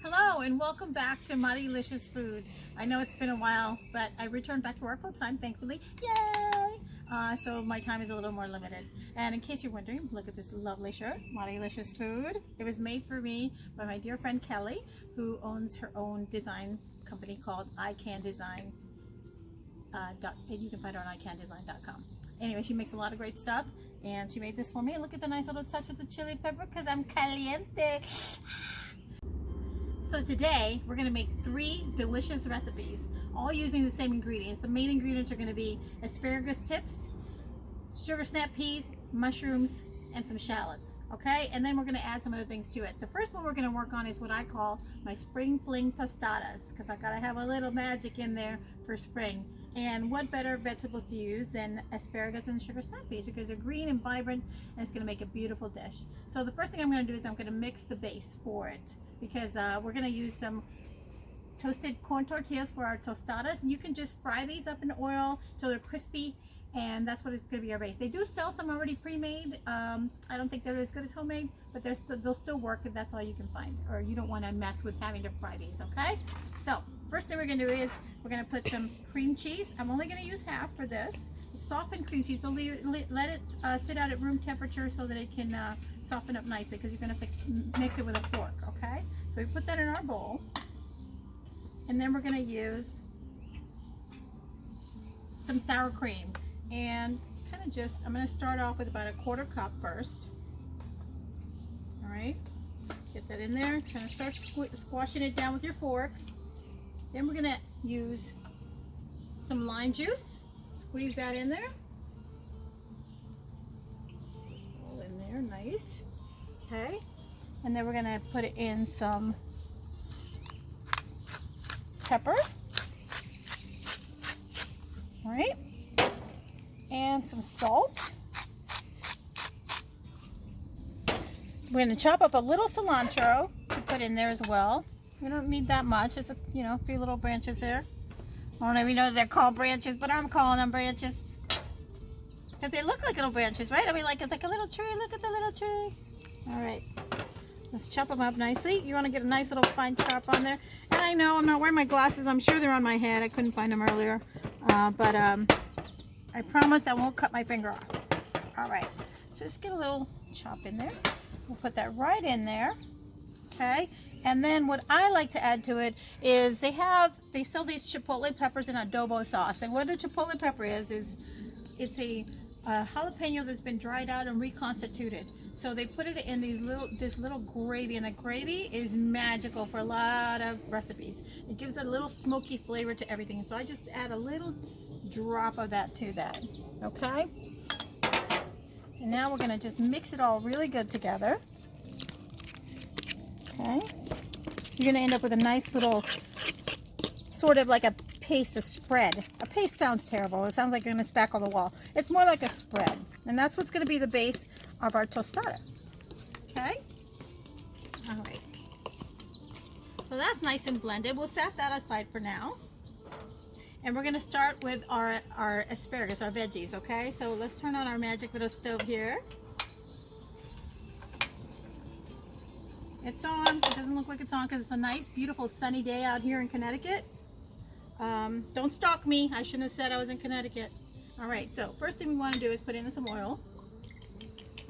Hello and welcome back to Delicious Food. I know it's been a while, but I returned back to work full time, thankfully. Yay! So my time is a little more limited. And in case you're wondering, look at this lovely shirt, Delicious Food. It was made for me by my dear friend Kelly, who owns her own design company called iCanDesign. You can find her on iCanDesign.com. Anyway, she makes a lot of great stuff, and she made this for me. And look at the nice little touch with the chili pepper because I'm caliente. So today we're going to make 3 delicious recipes, all using the same ingredients. The main ingredients are going to be asparagus tips, sugar snap peas, mushrooms, and some shallots. Okay, and then we're going to add some other things to it. The first one we're going to work on is what I call my spring fling tostadas, because I got to have a little magic in there for spring. And what better vegetables to use than asparagus and sugar snap peas, because they're green and vibrant, and it's going to make a beautiful dish. So the first thing I'm going to do is I'm going to mix the base for it, because we're going to use some toasted corn tortillas for our tostadas. And you can just fry these up in oil till they're crispy, and that's what it's going to be our base. They do sell some already pre-made. I don't think they're as good as homemade, but they'll still work if that's all you can find, or you don't want to mess with having to fry these. Okay, so first thing we're going to do is we're going to put some cream cheese. I'm only going to use half for this. It's softened cream cheese, so let it sit out at room temperature so that it can soften up nicely, because you're going to mix it with a fork. Okay, so we put that in our bowl, and then we're going to use some sour cream, and kind of just, I'm going to start off with about a 1/4 cup first. All right, get that in there, kind of start squashing it down with your fork. Then we're going to use some lime juice, squeeze that in there, all in there, nice. Okay, and then we're going to put in some pepper, all right, and some salt. We're going to chop up a little cilantro to put in there as well. We don't need that much. It's a few little branches there. I don't even know if they're called branches, but I'm calling them branches because they look like little branches, right? I mean, like it's like a little tree. Look at the little tree. All right, let's chop them up nicely. You want to get a nice little fine chop on there. And I know I'm not wearing my glasses. I'm sure they're on my head. I couldn't find them earlier, but I promise I won't cut my finger off. All right, so just get a little chop in there. We'll put that right in there. Okay, and then what I like to add to it is they sell these chipotle peppers in adobo sauce. And what a chipotle pepper is it's a jalapeno that's been dried out and reconstituted. So they put it in this little gravy, and the gravy is magical for a lot of recipes. It gives a little smoky flavor to everything. So I just add a little drop of that to that. Okay, and now we're going to just mix it all really good together. Okay, you're going to end up with a nice little, sort of like a paste, a spread. A paste sounds terrible. It sounds like you're going to spackle the wall. It's more like a spread. And that's what's going to be the base of our tostada. Okay? All right. So that's nice and blended. We'll set that aside for now. And we're going to start with our asparagus, our veggies, okay? So let's turn on our magic little stove here. It's on. It doesn't look like it's on because it's a nice, beautiful, sunny day out here in Connecticut. Don't stalk me. I shouldn't have said I was in Connecticut. All right, so first thing we want to do is put in some oil.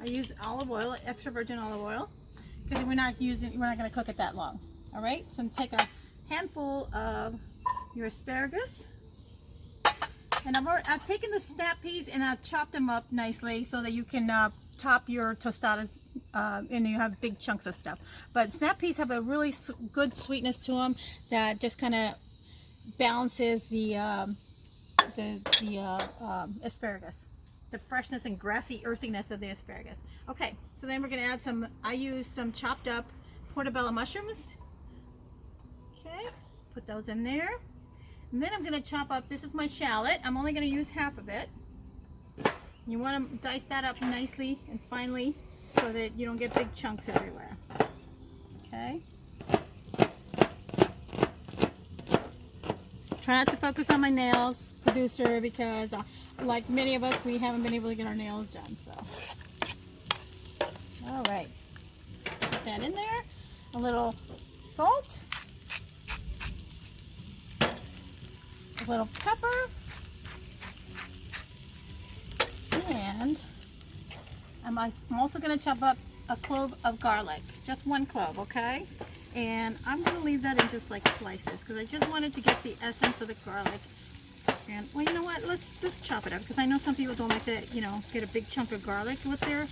I use olive oil, extra virgin olive oil, because we're not going to cook it that long. All right, so take a handful of your asparagus, and I've taken the snap peas and I've chopped them up nicely so that you can top your tostadas. And you have big chunks of stuff, but snap peas have a really good sweetness to them that just kind of balances the asparagus, the freshness and grassy earthiness of the asparagus. Okay, so then we're going to add I use some chopped up portobello mushrooms. Okay, put those in there, and then I'm going to chop up, this is my shallot. I'm only going to use half of it. You want to dice that up nicely and finely, so that you don't get big chunks everywhere. Okay. Try not to focus on my nails, producer, because like many of us, we haven't been able to get our nails done. So, all right, put that in there. A little salt, a little pepper, and I'm also going to chop up a clove of garlic, just one clove, okay? And I'm going to leave that in just like slices because I just wanted to get the essence of the garlic. And well, you know what? Let's just chop it up because I know some people don't like to, you know, get a big chunk of garlic with their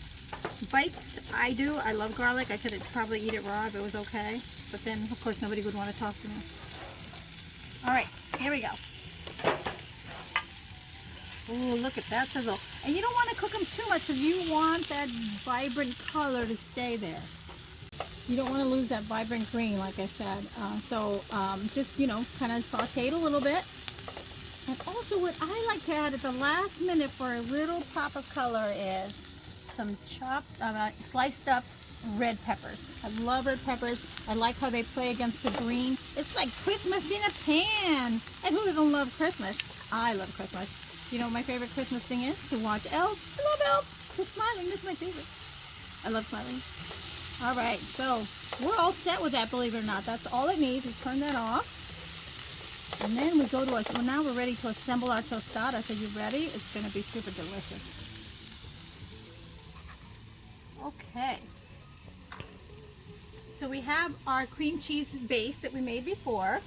bites. I do. I love garlic. I could probably eat it raw if it was okay. But then, of course, nobody would want to talk to me. All right, here we go. Oh, look at that sizzle. And you don't want to cook them too much because you want that vibrant color to stay there. You don't want to lose that vibrant green, like I said. Just, you know, kind of saute it a little bit. And also what I like to add at the last minute for a little pop of color is some chopped, sliced up red peppers. I love red peppers. I like how they play against the green. It's like Christmas in a pan. And who doesn't love Christmas? I love Christmas. You know what my favorite Christmas thing is? To watch Elf. I love Elf. The smiling, that's my favorite. I love smiling. All right, so we're all set with that, believe it or not. That's all it needs. We turn that off. And then we go to us. Well, now we're ready to assemble our tostada. So you ready? It's going to be super delicious. Okay. So we have our cream cheese base that we made before.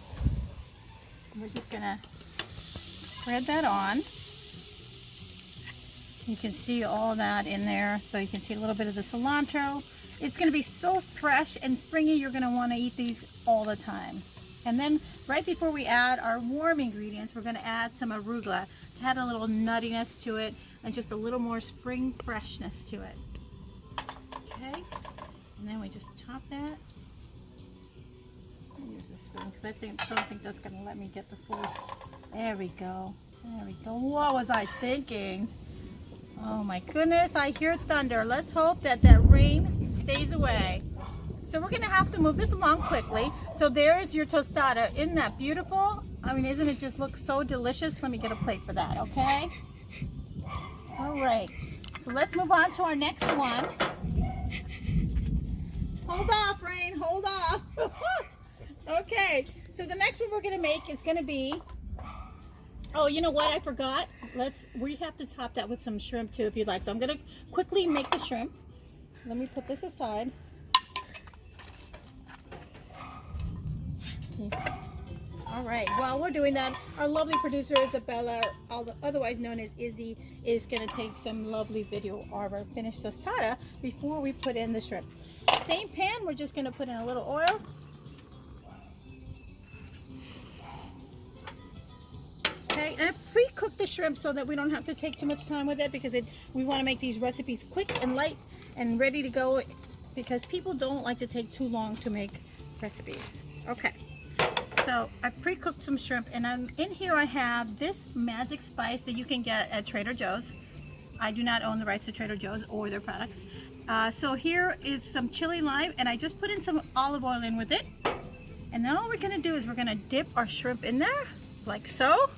We're just going to spread that on. You can see all that in there. So you can see a little bit of the cilantro. It's going to be so fresh and springy. You're going to want to eat these all the time. And then right before we add our warm ingredients, we're going to add some arugula to add a little nuttiness to it and just a little more spring freshness to it. Okay, and then we just chop that. Use the spoon because I don't think that's going to let me get the full. There we go. There we go. What was I thinking? Oh my goodness, I hear thunder. Let's hope that that rain stays away. So we're going to have to move this along quickly. So there's your tostada. Isn't that beautiful? I mean, isn't it just look so delicious? Let me get a plate for that, okay? All right. So let's move on to our next one. Hold off, Rain. Hold off. Okay. So the next one we're going to make is going to be... Oh, you know what? I forgot. We have to top that with some shrimp too, if you'd like. So I'm going to quickly make the shrimp. Let me put this aside. All right, while we're doing that, our lovely producer Isabella, otherwise known as Izzy, is going to take some lovely video of our finished tostada before we put in the shrimp. Same pan, we're just going to put in a little oil. Okay, and I pre-cooked the shrimp so that we don't have to take too much time with it because we want to make these recipes quick and light and ready to go because people don't like to take too long to make recipes. Okay. So I pre-cooked some shrimp, and in here I have this magic spice that you can get at Trader Joe's. I do not own the rights to Trader Joe's or their products. So here is some chili lime, and I just put in some olive oil in with it. And then all we're going to do is we're going to dip our shrimp in there, like so.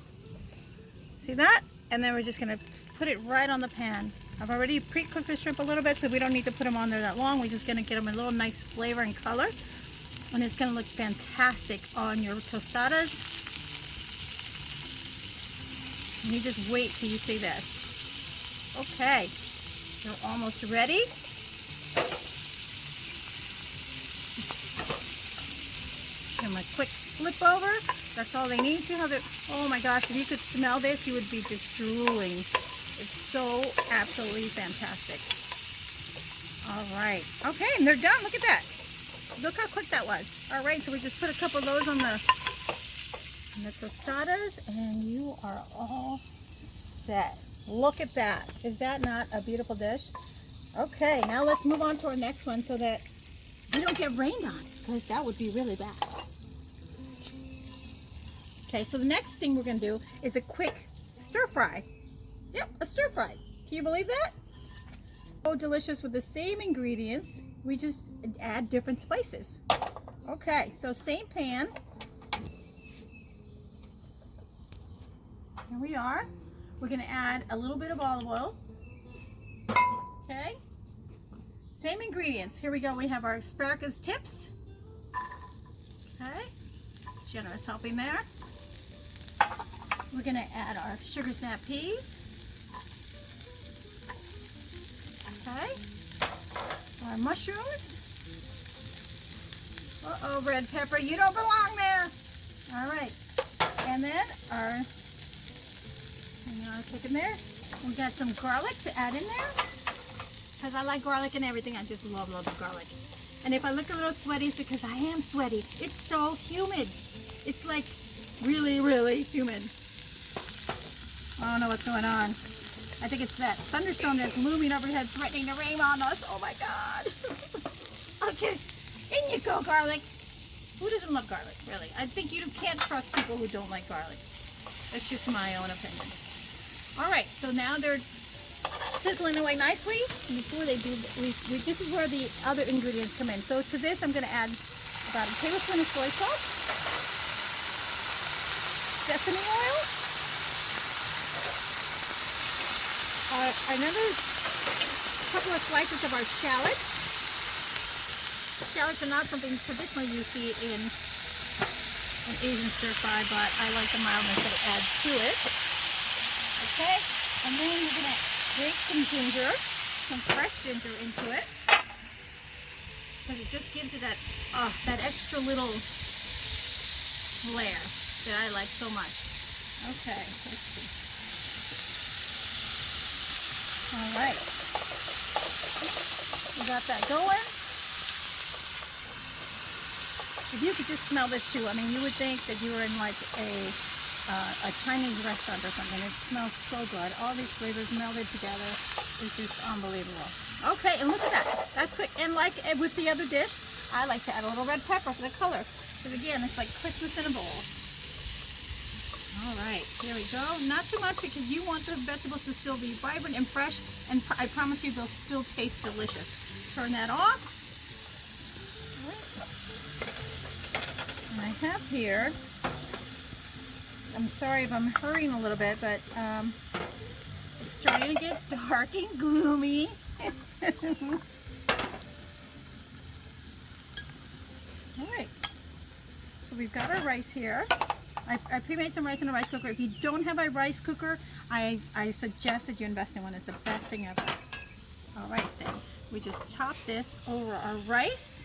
See that? And then we're just going to put it right on the pan. I've already pre-cooked the shrimp a little bit, so we don't need to put them on there that long. We're just going to get them a little nice flavor and color. And it's going to look fantastic on your tostadas. And you just wait till you see this. Okay, they're almost ready. Give them a quick flip over. That's all they need. See how they're, oh my gosh, if you could smell this, you would be just drooling. It's so absolutely fantastic. All right, okay, and they're done. Look at that. Look how quick that was. All right, so we just put a couple of those on the tostadas, and you are all set. Look at that. Is that not a beautiful dish? Okay, now let's move on to our next one so that we don't get rained on, because that would be really bad. Okay, so the next thing we're going to do is a quick stir fry. Yep, a stir fry. Can you believe that? So delicious with the same ingredients. We just add different spices. Okay, so same pan. Here we are. We're going to add a little bit of olive oil. Okay. Same ingredients. Here we go. We have our asparagus tips. generous helping there. We're gonna add our sugar snap peas. Okay. Our mushrooms. Uh-oh, red pepper, you don't belong there. All right. And then our, hang on a second there. We got some garlic to add in there. Because I like garlic and everything. I just love the garlic. And if I look a little sweaty, it's because I am sweaty. It's so humid. It's like really, really humid. I don't know what's going on. I think it's that thunderstorm that's looming overhead, threatening to rain on us. Oh my God. Okay, in you go, garlic. Who doesn't love garlic, really? I think you can't trust people who don't like garlic. That's just my own opinion. All right, so now they're sizzling away nicely. And before they do, this is where the other ingredients come in. So to this, I'm going to add about a tablespoon of soy sauce, sesame oil, another couple of slices of our shallots. Shallots are not something traditionally you see in an Asian stir fry, but I like the mildness that it adds to it. Okay, and then we're going to grate some ginger, some fresh ginger into it, because it just gives it that extra little flair that I like so much. Okay, let's see. All right, we got that going. If you could just smell this too, I mean, you would think that you were in like a Chinese restaurant or something. It smells so good. All these flavors melded together. It's just unbelievable. Okay, and look at that. That's quick. And like with the other dish, I like to add a little red pepper for the color. Because again, it's like Christmas in a bowl. All right, here we go. Not too much because you want the vegetables to still be vibrant and fresh. And I promise you they'll still taste delicious. Turn that off. And I have here, I'm sorry if I'm hurrying a little bit, but it's starting to get dark and gloomy. All right, so we've got our rice here. I pre-made some rice in a rice cooker. If you don't have a rice cooker, I suggest that you invest in one. It's the best thing ever. All right then, we just chop this over our rice.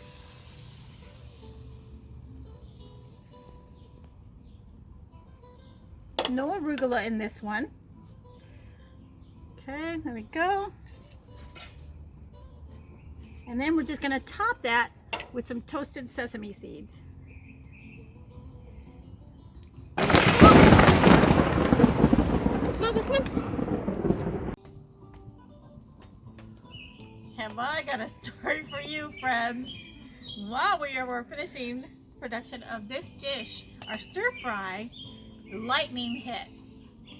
No arugula in this one. Okay, there we go. And then we're just going to top that with some toasted sesame seeds. Have I got a story for you, friends? While we were finishing production of this dish, our stir fry, lightning hit.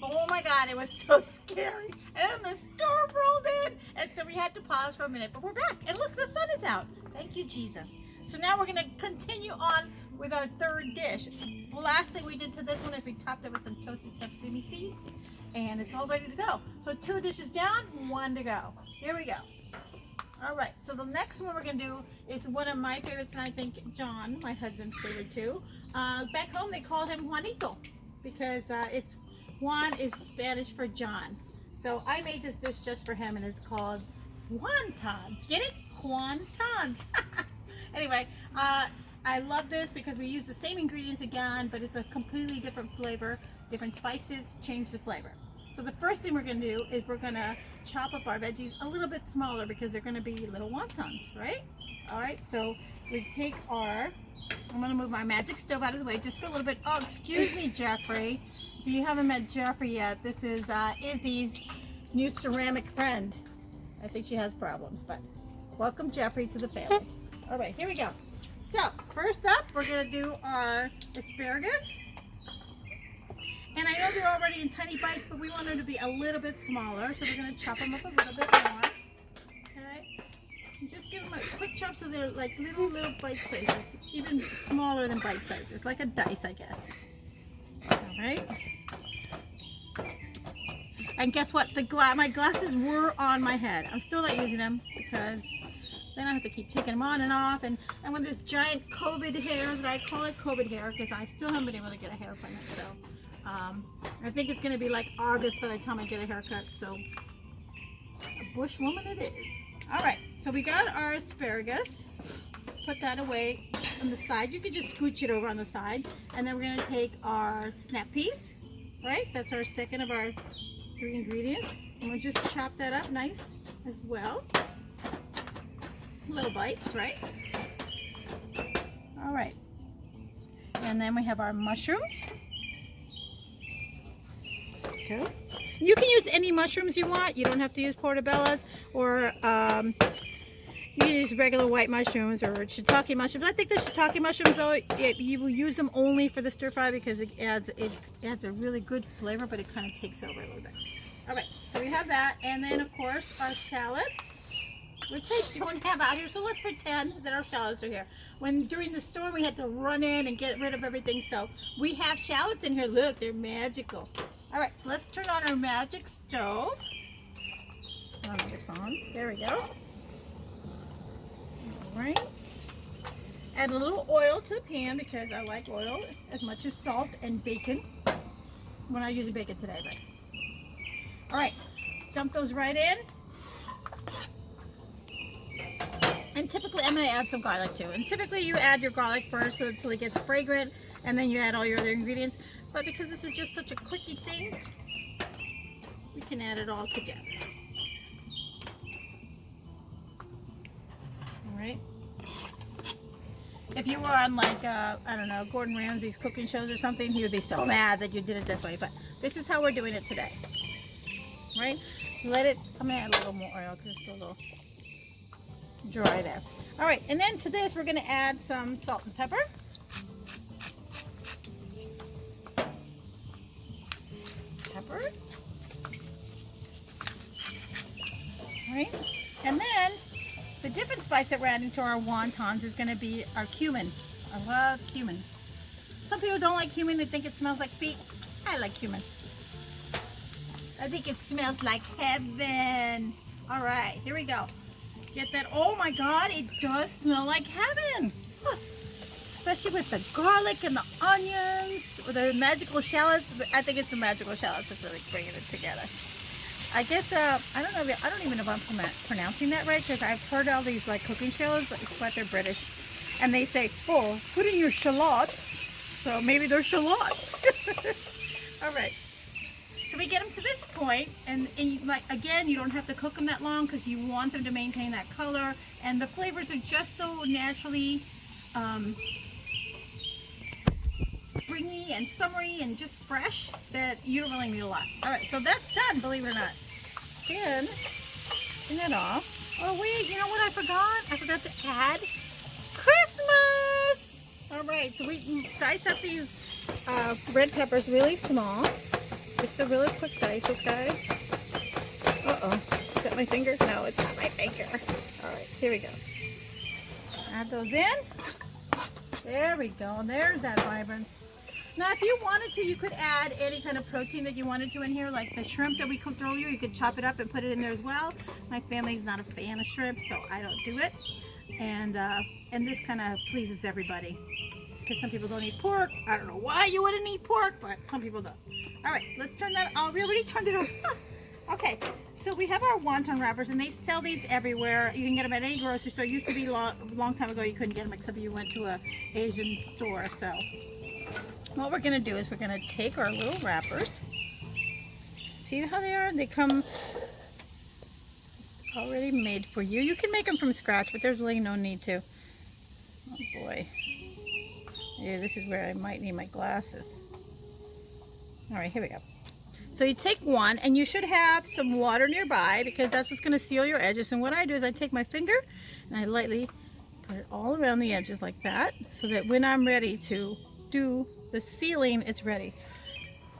Oh my God, it was so scary. And the storm rolled in. And so we had to pause for a minute, but we're back. And look, the sun is out. Thank you, Jesus. So now we're going to continue on with our third dish. The last thing we did to this one is we topped it with some toasted sesame seeds. And it's all ready to go. So 2 dishes down, 1 to go. Here we go. All right, so the next one we're going to do is one of my favorites, and I think John, my husband's favorite too. Back home, they call him Juanito, because Juan is Spanish for John. So I made this dish just for him, and it's called wontons. Get it? Wontons. Anyway, I love this because we use the same ingredients again, but it's a completely different flavor. Different spices change the flavor. So the first thing we're going to do is we're going to chop up our veggies a little bit smaller because they're going to be little wontons, right? All right, so we take our, I'm going to move my magic stove out of the way just for a little bit. Oh, excuse me, Jeffrey. If you haven't met Jeffrey yet, this is Izzy's new ceramic friend. I think she has problems, but welcome, Jeffrey, to the family. All right, here we go. So first up, we're going to do our asparagus. And I know they're already in tiny bites, but we want them to be a little bit smaller, so we're going to chop them up a little bit more. Okay? And just give them a quick chop so they're like little bite sizes, even smaller than bite sizes, like a dice, I guess. All right? And guess what? My glasses were on my head. I'm still not using them because Then I have to keep taking them on and off. And with this giant COVID hair, that I call it COVID hair, because I still haven't been able to get a hair appointment. So I think it's going to be like August by the time I get a haircut. So a bush woman it is. All right, so we got our asparagus. Put that away on the side. You can just scooch it over on the side. And then we're going to take our snap peas, right? That's our second of our 3 ingredients. And we'll just chop that up nice as well. Little bites, right? All right. And then we have our mushrooms. Okay. You can use any mushrooms you want. You don't have to use portobellas, or you can use regular white mushrooms or shiitake mushrooms. I think the shiitake mushrooms, though, you will use them only for the stir fry because it adds a really good flavor, but it kind of takes over a little bit. All right, so we have that, and then of course our shallots, which I don't have out here. So let's pretend that our shallots are here. When during the storm we had to run in and get rid of everything, so we have shallots in here. Look, they're magical. All right, so let's turn on our magic stove. I don't know if it's on. There we go. All right. Add a little oil to the pan because I like oil as much as salt and bacon. We're not using bacon today, but. All right, dump those right in. And typically, I'm going to add some garlic too. And typically, you add your garlic first until it gets fragrant, and then you add all your other ingredients. But because this is just such a quickie thing, we can add it all together. All right. If you were on like, I don't know, Gordon Ramsay's cooking shows or something, he would be so mad that you did it this way. But this is how we're doing it today. Right? Let it, I'm going to add a little more oil because it's a little dry there. All right, and then to this, we're going to add some salt and pepper. Pepper. All right, and then the different spice that we're adding to our wontons is going to be our cumin. I love cumin. Some people don't like cumin. They think it smells like feet. I like cumin. I think it smells like heaven. All right, here we go. Get that. Oh my God, it does smell like heaven. Huh. Especially with the garlic and the onions, or the magical shallots. I think it's the magical shallots that's really bringing it together. I guess, I don't know, I don't even know if I'm pronouncing that right, because I've heard all these like cooking shows, but they're British. And they say, oh, put in your shallots. So maybe they're shallots. All right. So we get them to this point, and like again, you don't have to cook them that long because you want them to maintain that color, and the flavors are just so naturally springy and summery and just fresh that you don't really need a lot. All right, so that's done, believe it or not. Then turn it off. Oh wait, you know what I forgot? I forgot to add Christmas. All right, so we dice up these red peppers really small. Just a really quick dice, okay? Uh-oh. Is that my finger? No, it's not my finger. All right, here we go. Add those in. There we go. There's that vibrance. Now, if you wanted to, you could add any kind of protein that you wanted to in here, like the shrimp that we cooked earlier. You could chop it up and put it in there as well. My family's not a fan of shrimp, so I don't do it. And this kind of pleases everybody. Because some people don't eat pork. I don't know why you wouldn't eat pork, but some people don't. All right, let's turn that. Oh, we already turned it on. Okay, so we have our wonton wrappers, and they sell these everywhere. You can get them at any grocery store. It used to be a long time ago you couldn't get them except you went to a Asian store. So what we're going to do is we're going to take our little wrappers. See how they are? They come already made for you. You can make them from scratch, but there's really no need to. Oh boy. Yeah, this is where I might need my glasses. All right, here we go. So you take one, and you should have some water nearby because that's what's going to seal your edges. And what I do is I take my finger and I lightly put it all around the edges like that, so that when I'm ready to do the sealing, it's ready.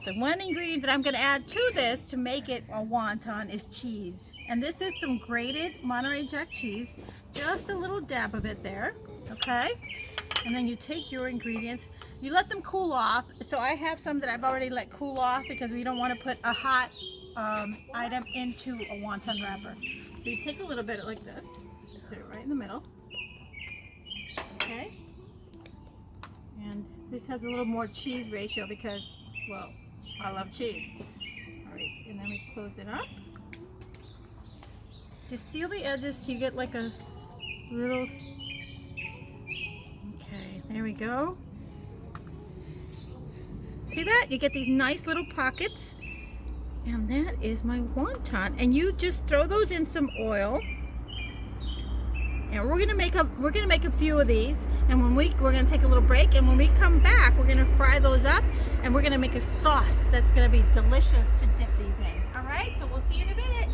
The one ingredient that I'm going to add to this to make it a wonton is cheese. And this is some grated Monterey Jack cheese, just a little dab of it there, okay? And then you take your ingredients, you let them cool off. So I have some that I've already let cool off because we don't want to put a hot item into a wonton wrapper. So you take a little bit like this, put it right in the middle. Okay. And this has a little more cheese ratio because, well, I love cheese. All right, and then we close it up. Just seal the edges so you get like a little, okay, there we go. See that? You get these nice little pockets. And that is my wonton. And you just throw those in some oil. And we're gonna make a few of these. And when we're gonna take a little break. And when we come back, we're gonna fry those up. And we're gonna make a sauce that's gonna be delicious to dip these in. All right, so we'll see you in a minute.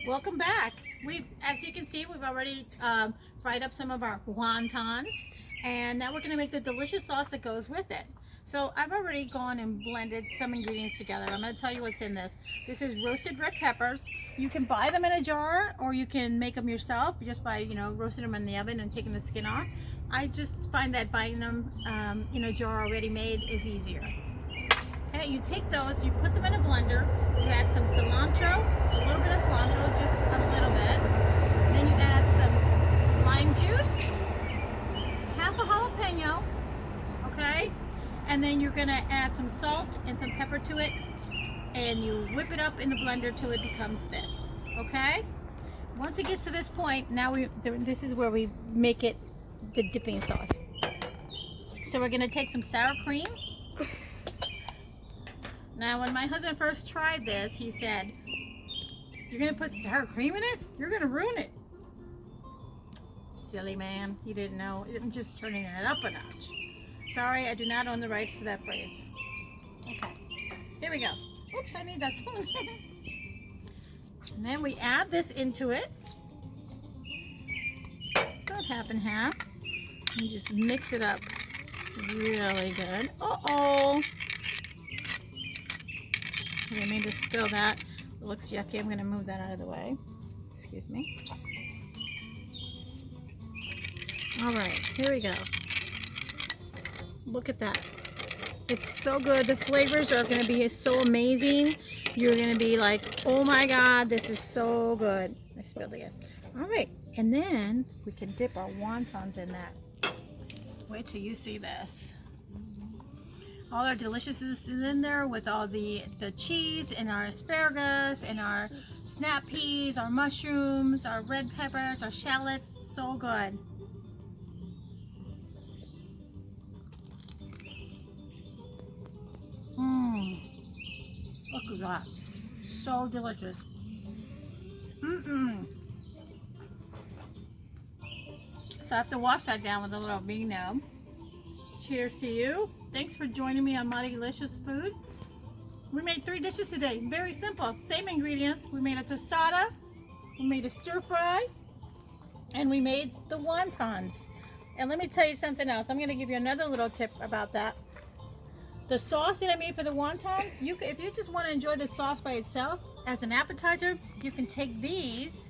Welcome back. As you can see, we've already fried up some of our wontons, and now we're going to make the delicious sauce that goes with it. So I've already gone and blended some ingredients together. I'm going to tell you what's in this. This is roasted red peppers. You can buy them in a jar, or you can make them yourself just by, roasting them in the oven and taking the skin off. I just find that buying them in a jar already made is easier. Okay, you take those, you put them in a blender, you add some cilantro, a little bit of cilantro, just a little bit. Then you add some lime juice, half a jalapeno, okay? And then you're gonna add some salt and some pepper to it, and you whip it up in the blender till it becomes this, okay? Once it gets to this point, now this is where we make it the dipping sauce. So we're gonna take some sour cream. Now, when my husband first tried this, he said, "You're gonna put sour cream in it? You're gonna ruin it." Silly man, he didn't know. I'm just turning it up a notch. Sorry, I do not own the rights to that phrase. Okay, here we go. Oops, I need that spoon. And then we add this into it. About half and half. And just mix it up really good. Uh-oh. I didn't mean to spill that. It looks yucky. I'm going to move that out of the way. Excuse me. All right, here we go. Look at that. It's so good. The flavors are going to be so amazing. You're going to be like, oh my God, this is so good. I spilled again. All right, and then we can dip our wontons in that. Wait till you see this. All our deliciousness is in there with all the cheese and our asparagus and our snap peas, our mushrooms, our red peppers, our shallots. So good. Look at that. So delicious. So I have to wash that down with a little vino. Cheers to you. Thanks for joining me on My Delicious Food. We made 3 dishes today. Very simple. Same ingredients. We made a tostada, we made a stir fry, and we made the wontons. And let me tell you something else. I'm going to give you another little tip about that. The sauce that I made for the wontons, if you just want to enjoy the sauce by itself as an appetizer, you can take these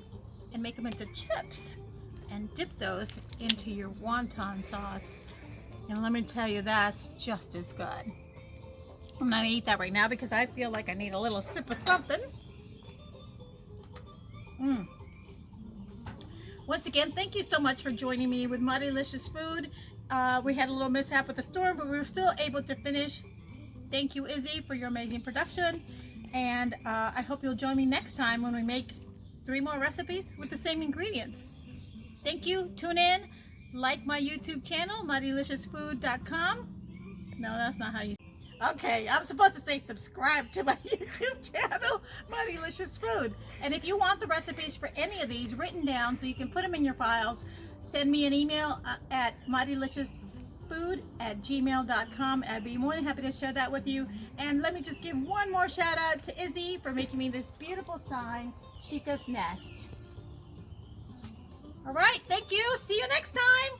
and make them into chips and dip those into your wonton sauce. And let me tell you, that's just as good. I'm not gonna eat that right now because I feel like I need a little sip of something. Once again, thank you so much for joining me with My Delicious Food. We had a little mishap with the storm, but we were still able to finish. Thank you, Izzy, for your amazing production. And I hope you'll join me next time when we make 3 more recipes with the same ingredients. Thank you. Tune in. Like my YouTube channel, mydeliciousfood.com. No, that's not how you... Okay, I'm supposed to say subscribe to my YouTube channel, My Delicious Food. And if you want the recipes for any of these written down so you can put them in your files, send me an email at mydeliciousfood@gmail.com. I'd be more than happy to share that with you. And let me just give one more shout out to Izzy for making me this beautiful sign, Chica's Nest. All right, thank you. See you next time.